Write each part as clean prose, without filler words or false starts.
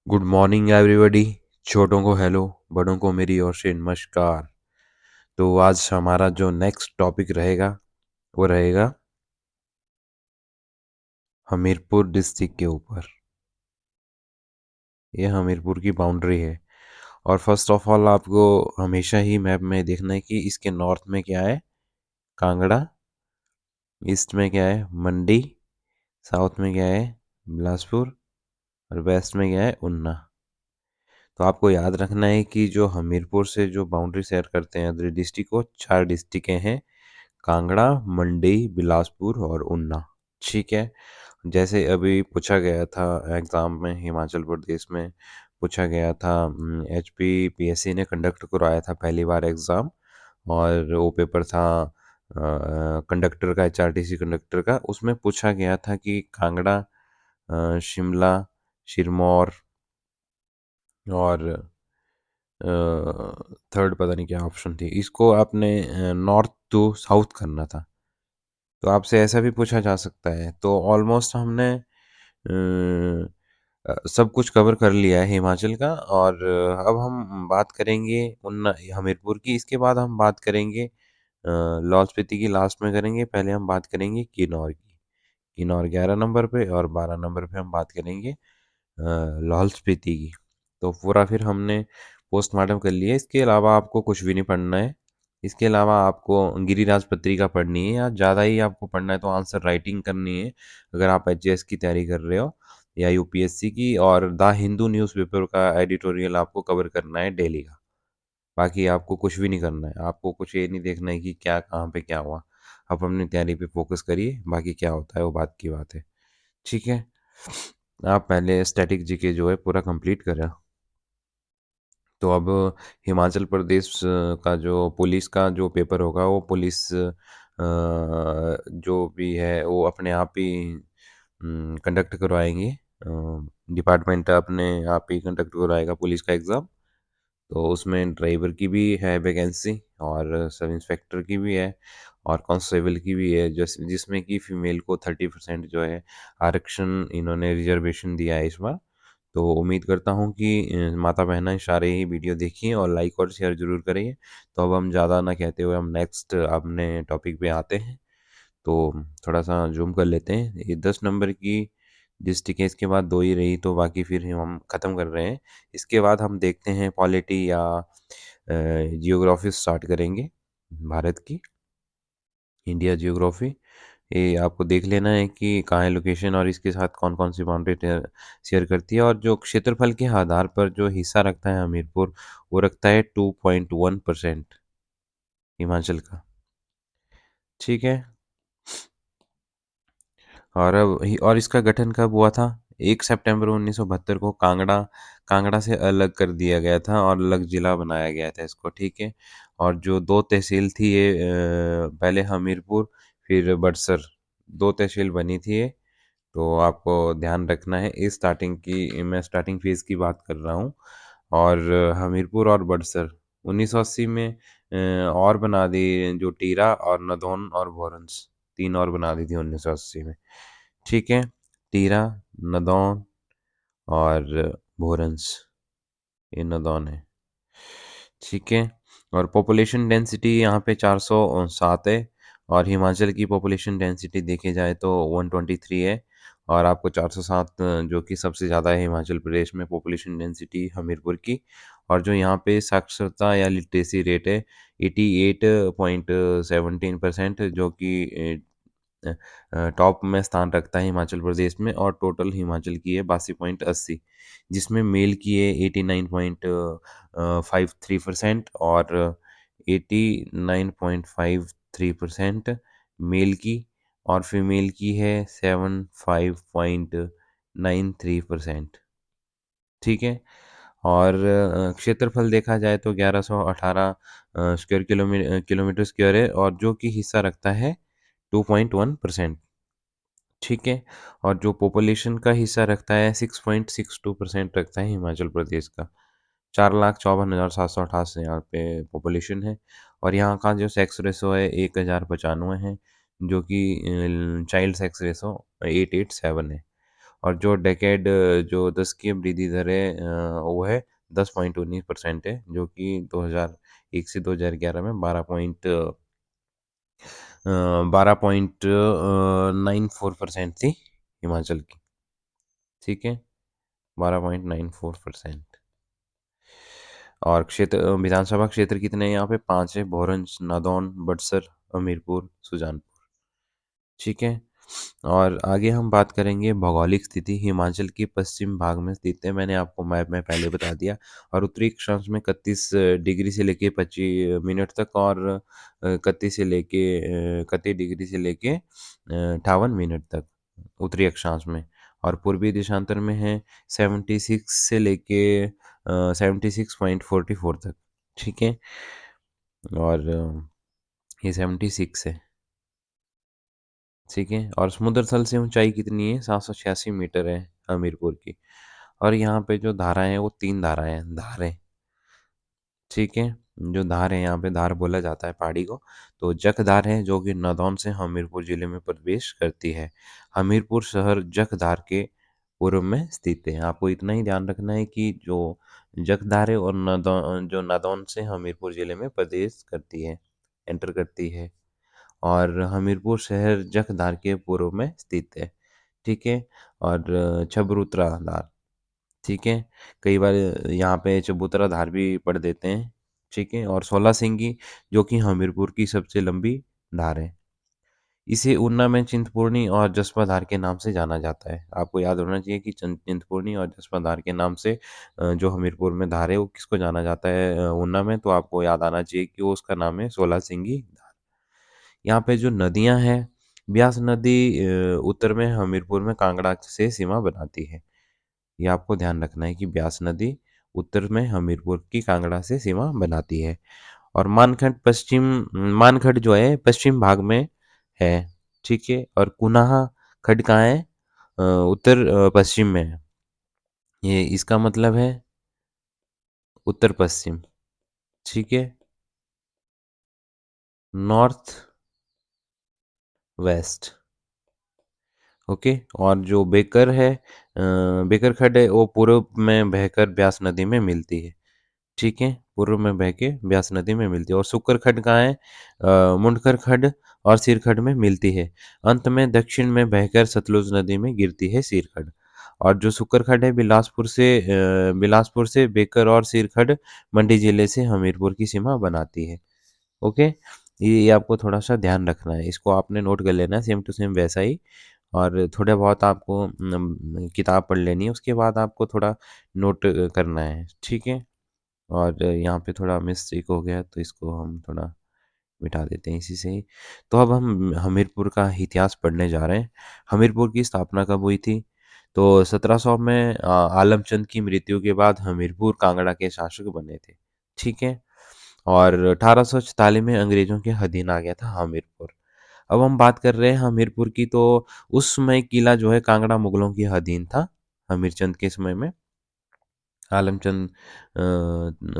Good morning everybody. छोटों को hello, बड़ों को मेरी ओर से नमस्कार। तो आज हमारा जो नेक्स्ट टॉपिक रहेगा वो रहेगा हमीरपुर डिस्ट्रिक्ट के ऊपर। ये हमीरपुर की बाउंड्री है। और फर्स्ट ऑफ ऑल आपको हमेशा ही मैप में देखना है कि इसके नॉर्थ में क्या है, कांगड़ा। ईस्ट में क्या है, मंडी। साउथ में क्या है, बिलासपुर। और वेस्ट में क्या है, उन्ना। तो आपको याद रखना है कि जो हमीरपुर से जो बाउंड्री शेयर करते हैं अदर डिस्ट्रिक्ट को, चार डिस्ट्रिक्टें हैं, कांगड़ा, मंडी, बिलासपुर और उन्ना। ठीक है। जैसे अभी पूछा गया था एग्ज़ाम में, हिमाचल प्रदेश में पूछा गया था। HPPSC ने कंडक्ट करवाया था पहली बार एग्ज़ाम। और वो पेपर था कंडक्टर का, HRTC कंडक्टर का। उसमें पूछा गया था कि कांगड़ा, शिमला, सिरमौर और थर्ड पता नहीं क्या ऑप्शन थी, इसको आपने नॉर्थ टू साउथ करना था। तो आपसे ऐसा भी पूछा जा सकता है। तो ऑलमोस्ट हमने सब कुछ कवर कर लिया है हिमाचल का। और अब हम बात करेंगे उन हमीरपुर की। इसके बाद हम बात करेंगे लाहौल स्पीति की, लास्ट में करेंगे। पहले हम बात करेंगे किन्नौर की। किन्नौर 11 नंबर पे और 12 नंबर पे हम बात करेंगे लाहौल स्पीति की। तो पूरा फिर हमने पोस्टमार्टम कर लिया। इसके अलावा आपको कुछ भी नहीं पढ़ना है। इसके अलावा आपको गिरिराज पत्रिका पढ़नी है, या ज़्यादा ही आपको पढ़ना है तो आंसर राइटिंग करनी है, अगर आप HJS की तैयारी कर रहे हो या UPSC की। और द हिंदू न्यूज़पेपर का एडिटोरियल आपको कवर करना है डेली का। बाकी आपको कुछ भी नहीं करना है। आपको कुछ ये नहीं देखना है कि क्या कहाँ पे क्या हुआ। आप अपनी तैयारी पे फोकस करिए, बाकी क्या होता है वो बात की बात है। ठीक है। आप पहले स्टैटिक जीके जो है पूरा कंप्लीट करें। तो अब हिमाचल प्रदेश का जो पुलिस का जो पेपर होगा, वो पुलिस जो भी है वो अपने आप ही कंडक्ट करवाएंगे। डिपार्टमेंट अपने आप ही कंडक्ट करवाएगा पुलिस का एग्ज़ाम। तो उसमें ड्राइवर की भी है वैकेंसी, और सब इंस्पेक्टर की भी है, और कांस्टेबल की भी है, जिसमें कि फीमेल को 30% जो है आरक्षण इन्होंने रिजर्वेशन दिया है इस बार। तो उम्मीद करता हूँ कि माता बहनें सारे ही वीडियो देखिए और लाइक और शेयर ज़रूर करिए। तो अब हम ज़्यादा ना कहते हुए हम नेक्स्ट अपने टॉपिक पे आते हैं। तो थोड़ा सा जूम कर लेते हैं। ये 10 नंबर की डिस्ट्रिक्ट है, इसके बाद दो ही रही, तो बाकी फिर हम ख़त्म कर रहे हैं। इसके बाद हम देखते हैं पॉलिटी या जियोग्राफी स्टार्ट करेंगे भारत की, इंडिया जियोग्राफी। ये आपको देख लेना है कि कहाँ है लोकेशन और इसके साथ कौन कौन सी बाउंड्री शेयर करती है। और जो क्षेत्रफल के आधार पर जो हिस्सा रखता है हमीरपुर, वो रखता है 2.1% हिमाचल का। ठीक है। और इसका गठन कब हुआ था? 1 सितंबर 1972 को कांगड़ा कांगड़ा से अलग कर दिया गया था और अलग जिला बनाया गया था इसको। ठीक है। और जो दो तहसील थी ये, पहले हमीरपुर फिर बड़सर, दो तहसील बनी थी ये। तो आपको ध्यान रखना है। इस स्टार्टिंग की मैं स्टार्टिंग फेज की बात कर रहा हूँ। और हमीरपुर और बड़सर 1980 में और बना दी, जो टीरा और नदौन और भोरंज, तीन और बना दी थी 1980 में। ठीक है। टीरा, नदौन और भोरंज, ये नदौन है। ठीक है। और पॉपुलेशन डेंसिटी यहाँ पे 407 है। और हिमाचल की पॉपुलेशन डेंसिटी देखी जाए तो 123 है। और आपको 407 जो कि सबसे ज़्यादा है हिमाचल प्रदेश में पॉपुलेशन डेंसिटी हमीरपुर की। और जो यहाँ पे साक्षरता या लिटरेसी रेट है 88.17%, जो कि टॉप में स्थान रखता है हिमाचल प्रदेश में। और टोटल हिमाचल की है 82.80, जिसमें मेल की है 89.53% और 89.53% मेल की। और फीमेल की है 75.93%। ठीक है। और क्षेत्रफल देखा जाए तो 1118 स्क्वायर किलोमीटर स्क्वायर है, और जो कि हिस्सा रखता है 2.1%। ठीक है। और जो पॉपुलेशन का हिस्सा रखता है 6.62% रखता है हिमाचल प्रदेश का। 4,54,788 यहाँ पे पॉपुलेशन है। और यहाँ का जो सेक्स रेशो है 1095 है, जो कि चाइल्ड सेक्स रेशो 887 है। और जो डेकेड जो दशकीय वृद्धि दर है वो है 10.19% है, जो कि 2001 से 2011 में 12.94% थी हिमाचल की। ठीक है, 12.94%। और विधानसभा क्षेत्र कितने हैं यहाँ पे? 5 है। भोरंज, नादौन, बड़सर, हमीरपुर, सुजानपुर। ठीक है। और आगे हम बात करेंगे भौगोलिक स्थिति। हिमाचल के पश्चिम भाग में स्थित है, मैंने आपको मैप में पहले बता दिया। और उत्तरी अक्षांश में 31 डिग्री से लेके 25 मिनट तक, और 31 डिग्री से लेके 58 मिनट तक उत्तरी अक्षांश में। और पूर्वी देशांतर में है 76 से लेके 76.44 तक। ठीक है। और ये 76 है। ठीक है। और समुद्र तल से ऊंचाई कितनी है? 786 मीटर है हमीरपुर की। और यहाँ पे जो धाराएं हैं वो 3 धाराएं हैं, धारें। ठीक है। जो धार है, यहाँ पे धार बोला जाता है पहाड़ी को। तो जखधार है जो कि नादौन से हमीरपुर जिले में प्रवेश करती है। हमीरपुर शहर जखधार के पूर्व में स्थित है। आपको इतना ही ध्यान रखना है कि जो जखधार है और जो नादौन से हमीरपुर जिले में प्रवेश करती है, एंटर करती है। और हमीरपुर शहर जखधार के पूर्व में स्थित है। ठीक है। और छबरूतरा धार। ठीक है। कई बार यहाँ पे चबूतरा धार भी पढ़ देते हैं। ठीक है। और 16 सिंगी, जो कि हमीरपुर की सबसे लंबी धार है। इसे ऊना में चिंतपूर्णी और जसपा धार के नाम से जाना जाता है। आपको याद होना चाहिए कि चिंतपूर्णी और जसपा धार के नाम से जो हमीरपुर में धार है वो किसको जाना जाता है ऊना में, तो आपको याद आना चाहिए कि वो उसका नाम है 16 सिंगी धार। यहाँ पे जो नदियाँ हैं, ब्यास नदी उत्तर में हमीरपुर में कांगड़ा से सीमा बनाती है। ये आपको ध्यान रखना है कि ब्यास नदी उत्तर में हमीरपुर की कांगड़ा से सीमा बनाती है। और मानखंड जो है पश्चिम भाग में है। ठीक है। और कुनाहा खंड कहाँ है? उत्तर पश्चिम में है। ये इसका मतलब है उत्तर पश्चिम। ठीक है। North west. ओके। और जो बेकर है बेकर खड्ड है वो पूर्व में बहकर ब्यास नदी में मिलती है। ठीक है। पूर्व में बह के ब्यास नदी में मिलती है। और शुक्र खड्ड कहाँ है? मुंडकर खड्ड और सिर खड्ड में मिलती है। अंत में दक्षिण में बहकर सतलुज नदी में गिरती है सिर खड्ड। और जो शुक्र खड्ड है बिलासपुर से बेकर और सिर खड्ड मंडी जिले से हमीरपुर की सीमा बनाती है। ओके। ये आपको थोड़ा सा ध्यान रखना है, इसको आपने नोट कर लेना है सेम टू सेम वैसा ही। और थोड़ा बहुत आपको किताब पढ़ लेनी है, उसके बाद आपको थोड़ा नोट करना है। ठीक है। और यहाँ पे थोड़ा मिस्टेक हो गया तो इसको हम थोड़ा मिटा देते हैं इसी से ही। तो अब हम हमीरपुर का इतिहास पढ़ने जा रहे हैं। हमीरपुर की स्थापना कब हुई थी? तो 1700 में आलमचंद की मृत्यु के बाद हमीरपुर कांगड़ा के शासक बने थे। ठीक है। और 1846 में अंग्रेजों के अधीन आ गया था हमीरपुर। अब हम बात कर रहे हैं हमीरपुर की, तो उस समय किला जो है कांगड़ा मुगलों के अधीन था। हमीरचंद के समय में आलमचंद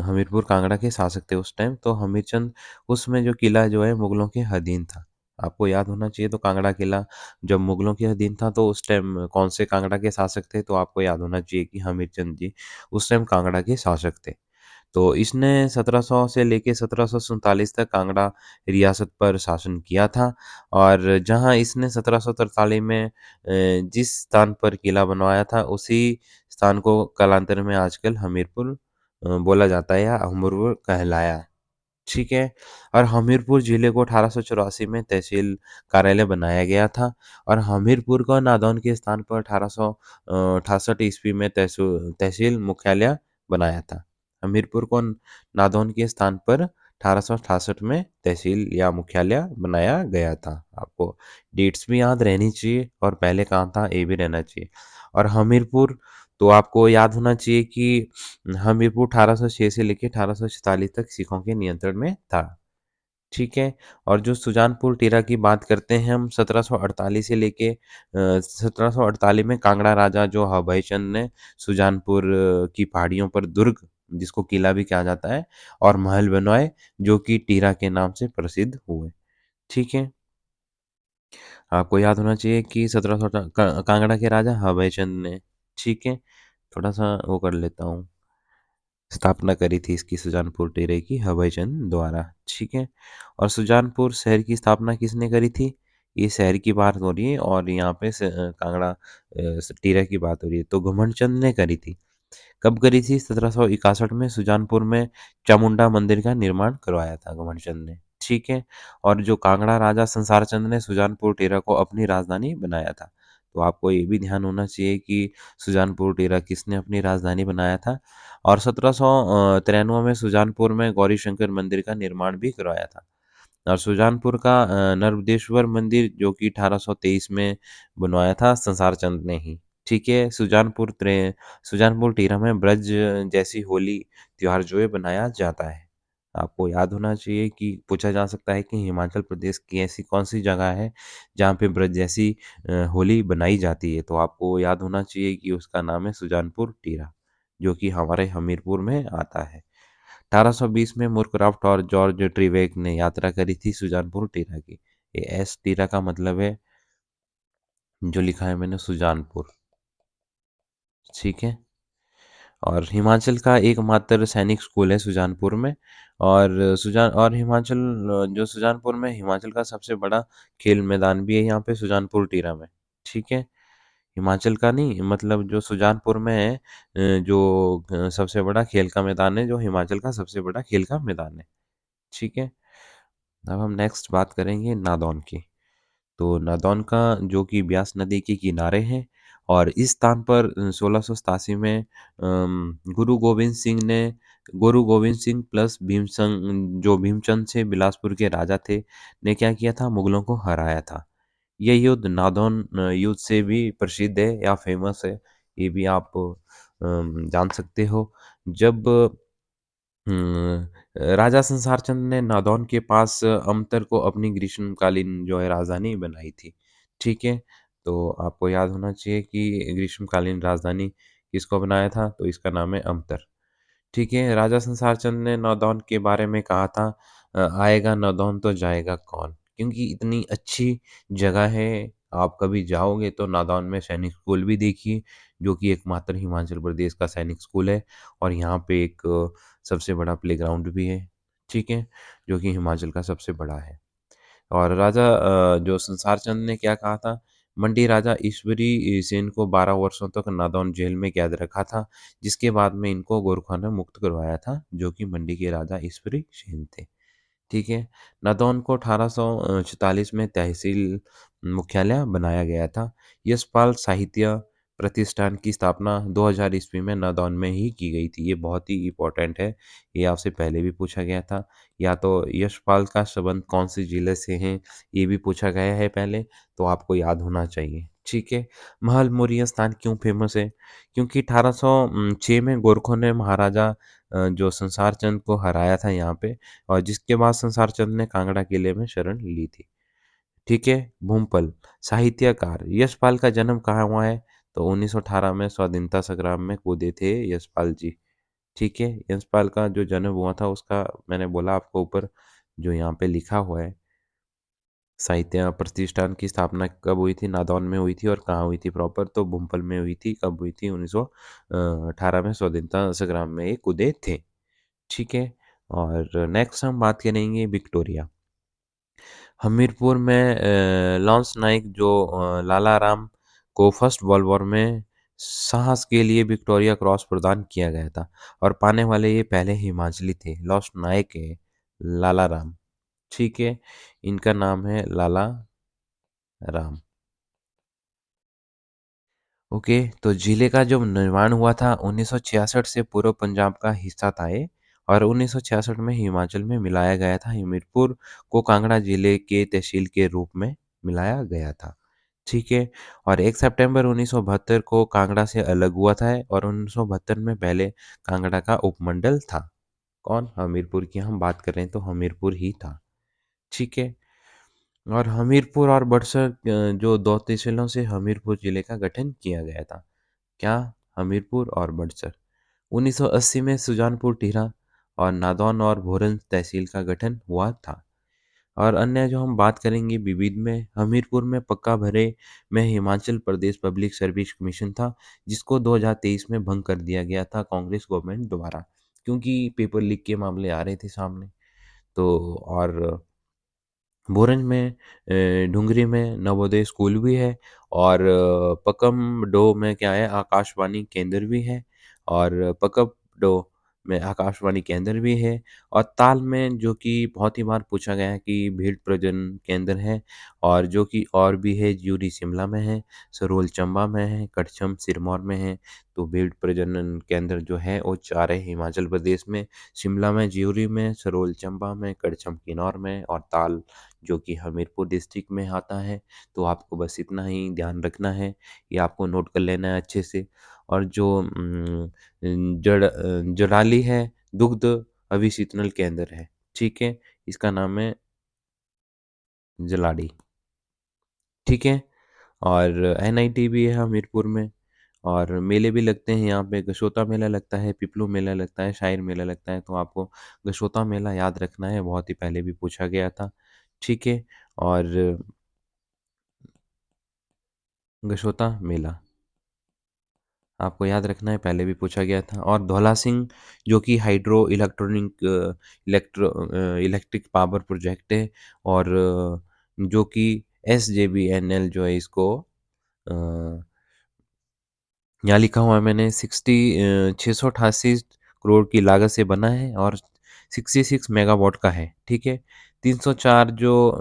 हमीरपुर कांगड़ा के शासक थे उस टाइम। तो हमीरचंद उसमें जो किला जो है मुगलों के अधीन था। आपको याद होना चाहिए। तो कांगड़ा किला जब मुगलों के अधीन था तो उस टाइम कौन से कांगड़ा के शासक थे? तो आपको याद होना चाहिए कि हमीरचंद जी उस टाइम कांगड़ा के शासक थे। तो इसने 1700 से लेके 1747 तक कांगड़ा रियासत पर शासन किया था। और जहां इसने 1743 में जिस स्थान पर किला बनवाया था उसी स्थान को कालांतर में आजकल हमीरपुर बोला जाता है या हमीरपुर कहलाया। ठीक है। और हमीरपुर जिले को 1884 में तहसील कार्यालय बनाया गया था। और हमीरपुर को नादौन के स्थान पर 1868 ईस्वी में तहसील मुख्यालय बनाया था। हमीरपुर को नादौन के स्थान पर 1868 में तहसील या मुख्यालय बनाया गया था। आपको डेट्स भी याद रहनी चाहिए और पहले कहाँ था ये भी रहना चाहिए। और हमीरपुर तो आपको याद होना चाहिए कि हमीरपुर 1806 से लेकर 1846 तक सिखों के नियंत्रण में था। ठीक है। और जो सुजानपुर टीरा की बात करते हैं हम 1748 से लेके 1748 में कांगड़ा राजा जो हभय चंद ने सुजानपुर की पहाड़ियों पर दुर्ग, जिसको किला भी कहा जाता है, और महल बनवाए जो कि टीरा के नाम से प्रसिद्ध हुए। ठीक है। आपको याद होना चाहिए कि 1700 कांगड़ा के राजा हभय चंद ने, ठीक है, थोड़ा सा वो कर लेता हूँ, स्थापना करी थी इसकी सुजानपुर टिरे की हभय चंद द्वारा, ठीक है। और सुजानपुर शहर की स्थापना किसने करी थी? ये शहर की बात हो रही है और यहाँ पे कांगड़ा टिरा की बात हो रही है, तो घुमंडचंद ने करी थी। कब करी थी? 1761 में सुजानपुर में चामुंडा मंदिर का निर्माण करवाया था घुमंडचंद ने, ठीक है। और जो कांगड़ा राजा संसार चंद ने सुजानपुर टिरा को अपनी राजधानी बनाया था। तो आपको ये भी ध्यान होना चाहिए कि सुजानपुर टिरा किसने अपनी राजधानी बनाया था। और 1793 में सुजानपुर में गौरी शंकर मंदिर का निर्माण भी करवाया था। और सुजानपुर का नर्मदेश्वर मंदिर जो कि 1823 में बनवाया था संसार चंद ने ही, ठीक है। सुजानपुर टीरा में ब्रज जैसी होली त्योहार जो है बनाया जाता है। आपको याद होना चाहिए कि पूछा जा सकता है कि हिमाचल प्रदेश की ऐसी कौन सी जगह है जहाँ पे ब्रज जैसी होली बनाई जाती है, तो आपको याद होना चाहिए कि उसका नाम है सुजानपुर टीरा, जो कि हमारे हमीरपुर में आता है। 1820 में मूरक्राफ्ट और जॉर्ज ट्रीवेक ने यात्रा करी थी सुजानपुर टीरा की। ये एस टीरा का मतलब है, जो लिखा है मैंने, सुजानपुर, ठीक है। और हिमाचल का एकमात्र सैनिक स्कूल है सुजानपुर में। और जो सुजानपुर में हिमाचल का सबसे बड़ा खेल मैदान भी है यहाँ पे सुजानपुर टीरा में, ठीक है। हिमाचल का नहीं, मतलब जो सुजानपुर में है, जो सबसे बड़ा खेल का मैदान है, जो हिमाचल का सबसे बड़ा खेल का मैदान है, ठीक है। अब हम नेक्स्ट बात करेंगे नादौन की। तो नादौन का जो कि ब्यास नदी के किनारे है, और इस स्थान पर 1687 में गुरु गोविंद सिंह प्लस भीमसंग जो भीमचंद से बिलासपुर के राजा थे, ने क्या किया था? मुगलों को हराया था। यह युद्ध नादौन युद्ध से भी प्रसिद्ध है या फेमस है, ये भी आप जान सकते हो। जब राजा संसार चंद ने नादौन के पास अमतर को अपनी ग्रीष्मकालीन जो है राजधानी बनाई थी, ठीक है। तो आपको याद होना चाहिए कि ग्रीष्मकालीन राजधानी किसको बनाया था, तो इसका नाम है अमतर, ठीक है। राजा संसार चंद ने नादौन के बारे में कहा था, आएगा नादौन तो जाएगा कौन, क्योंकि इतनी अच्छी जगह है। आप कभी जाओगे तो नादौन में सैनिक स्कूल भी देखिए, जो कि एकमात्र हिमाचल प्रदेश का सैनिक स्कूल है। और यहाँ पे एक सबसे बड़ा प्लेग्राउंड भी है, ठीक है, जो कि हिमाचल का सबसे बड़ा है। और राजा जो संसार चंद ने क्या कहा था? मंडी राजा ईश्वरी सेन को 12 वर्षों तक नादौन जेल में कैद रखा था, जिसके बाद में इनको गोरखा ने मुक्त करवाया था, जो कि मंडी के राजा ईश्वरी सेन थे, ठीक है। नादौन को 1846 में तहसील मुख्यालय बनाया गया था। यशपाल साहित्य प्रतिष्ठान की स्थापना 2000 ईस्वी में नादौन में ही की गई थी। ये बहुत ही इम्पोर्टेंट है, ये आपसे पहले भी पूछा गया था। या तो यशपाल का संबंध कौन से जिले से है, ये भी पूछा गया है पहले, तो आपको याद होना चाहिए, ठीक है। महल मौर्य स्थान क्यों फेमस है? क्योंकि 1806 में गोरखों ने महाराजा जो संसार चंद को हराया था यहाँ पे, और जिसके बाद संसार चंद ने कांगड़ा किले में शरण ली थी, ठीक है। भूमपल साहित्यकार यशपाल का जन्म कहाँ हुआ है? तो 1918 में स्वाधीनता संग्राम में कूदे थे यशपाल जी, ठीक है। यशपाल का जो जन्म हुआ था उसका मैंने बोला आपको ऊपर, जो यहाँ पे लिखा हुआ है। साहित्य प्रतिष्ठान की स्थापना कब हुई थी? नादौन में हुई थी। और कहाँ हुई थी प्रॉपर? तो भूमपल में हुई थी। कब हुई थी? 1918 में स्वाधीनता संग्राम में ये कूदे थे, ठीक है। और नेक्स्ट हम बात करेंगे विक्टोरिया। हमीरपुर में लॉन्स नाइक जो लाला राम को फर्स्ट वर्ल्ड वॉर में साहस के लिए विक्टोरिया क्रॉस प्रदान किया गया था, और पाने वाले ये पहले हिमाचली थे। लॉन्स नाइक है लाला राम, ठीक है, इनका नाम है लाला राम। ओके, तो जिले का जो निर्माण हुआ था 1966 से पूर्व पंजाब का हिस्सा था ये, और 1966 में हिमाचल में मिलाया गया था। हमीरपुर को कांगड़ा जिले के तहसील के रूप में मिलाया गया था, ठीक है। और 1 सितंबर 1972 को कांगड़ा से अलग हुआ था, और 1972 में पहले कांगड़ा का उपमंडल था। कौन? हमीरपुर की हम बात कर रहे हैं तो हमीरपुर ही था, ठीक है। और हमीरपुर और बड़सर जो दो तहसीलों से हमीरपुर जिले का गठन किया गया था। क्या? हमीरपुर और बड़सर। 1980 में सुजानपुर टिहरा और नादौन और भोरंज तहसील का गठन हुआ था। और अन्य जो हम बात करेंगे विविध में, हमीरपुर में पक्का भरे में Himachal Pradesh public service commission था, जिसको 2023 में भंग कर दिया गया था कांग्रेस गवर्नमेंट द्वारा, क्योंकि पेपर लीक के मामले आ रहे थे सामने। तो और भोरंज में ढुंगरी में नवोदय स्कूल भी है, और पकम डो में क्या है, आकाशवाणी केंद्र भी है, और पकप डो में आकाशवाणी केंद्र भी है, और ताल में जो कि बहुत ही बार पूछा गया है कि भेड़ प्रजनन केंद्र है, और जो कि और भी है, ज्यूरी शिमला में है, सरोल चंबा में है, कटछम सिरमौर में है। तो भेड़ प्रजनन केंद्र जो है वो 4 है हिमाचल प्रदेश में, शिमला में, ज्यूरी में, सरोल चंबा में, कड़छम किन्नौर में, और ताल जो कि हमीरपुर डिस्ट्रिक्ट में आता है। तो आपको बस इतना ही ध्यान रखना है, ये आपको नोट कर लेना है अच्छे से। और जो जड़ाली है, दुग्ध अभिशीतल केंद्र है, ठीक है, इसका नाम है जलाड़ी, ठीक है। और एनआईटी भी है हमीरपुर में, और मेले भी लगते हैं यहाँ पे, गशोता मेला लगता है, पिपलू मेला लगता है, शायर मेला लगता है। तो आपको गशोता मेला याद रखना है, बहुत ही पहले भी पूछा गया था, ठीक है। और गशोता मेला आपको याद रखना है, पहले भी पूछा गया था। और धौला सिंह जो कि हाइड्रो इलेक्ट्रिक पावर प्रोजेक्ट है, और जो कि SJVNL जो है इसको यहाँ लिखा हुआ है मैंने 688 करोड़ की लागत से बना है, और 66 मेगावाट का है, ठीक है। 304 जो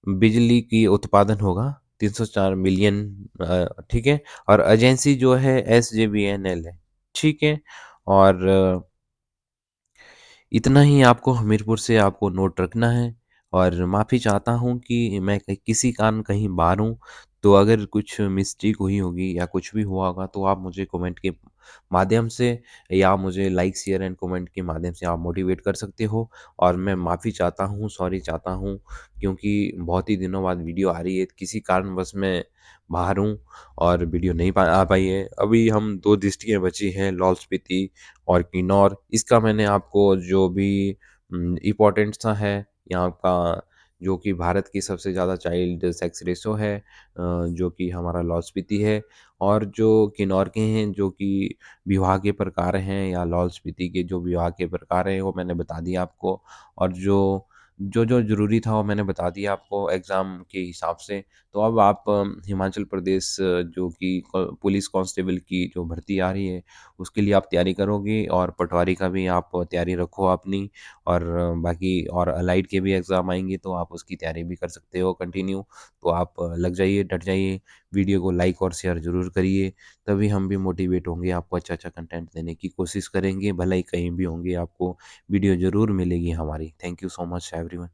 बिजली की उत्पादन होगा, 304 मिलियन, ठीक है। और एजेंसी जो है SJVNL है, ठीक है। और इतना ही आपको हमीरपुर से आपको नोट रखना है। और माफ़ी चाहता हूँ कि मैं किसी कारण कहीं बाहर हूँ, तो अगर कुछ मिस्टेक हुई होगी या कुछ भी हुआ होगा तो आप मुझे कमेंट के माध्यम से, या मुझे लाइक शेयर एंड कमेंट के माध्यम से आप मोटिवेट कर सकते हो। और मैं माफ़ी चाहता हूँ, सॉरी चाहता हूँ, क्योंकि बहुत ही दिनों बाद वीडियो आ रही है, किसी कारणवश मैं बाहर हूँ और वीडियो नहीं आ पाई है। अभी हम 2 डिस्ट्रिक्टें बची हैं, लाहौल स्पीति और किन्नौर। इसका मैंने आपको जो भी इम्पोर्टेंट सा है यहाँ का, जो कि भारत की सबसे ज़्यादा चाइल्ड सेक्स रेशो है, जो कि हमारा लाहौल स्पीति है। और जो किन्नौर के हैं, जो कि विवाह के प्रकार हैं, या लाहौल स्पीति के जो विवाह के प्रकार हैं, वो मैंने बता दिया आपको। और जो ज़रूरी था वो मैंने बता दिया आपको एग्ज़ाम के हिसाब से। तो अब आप हिमाचल प्रदेश जो कि पुलिस कांस्टेबल की जो भर्ती आ रही है, उसके लिए आप तैयारी करोगे, और पटवारी का भी आप तैयारी रखो अपनी। और बाकी और अलाइड के भी एग्ज़ाम आएंगे, तो आप उसकी तैयारी भी कर सकते हो कंटिन्यू। तो आप लग जाइए, डट जाइए, वीडियो को लाइक और शेयर ज़रूर करिए, तभी हम भी मोटिवेट होंगे, आपको अच्छा अच्छा कंटेंट देने की कोशिश करेंगे। भले ही कहीं भी होंगे, आपको वीडियो ज़रूर मिलेगी हमारी। Thank you so much everyone.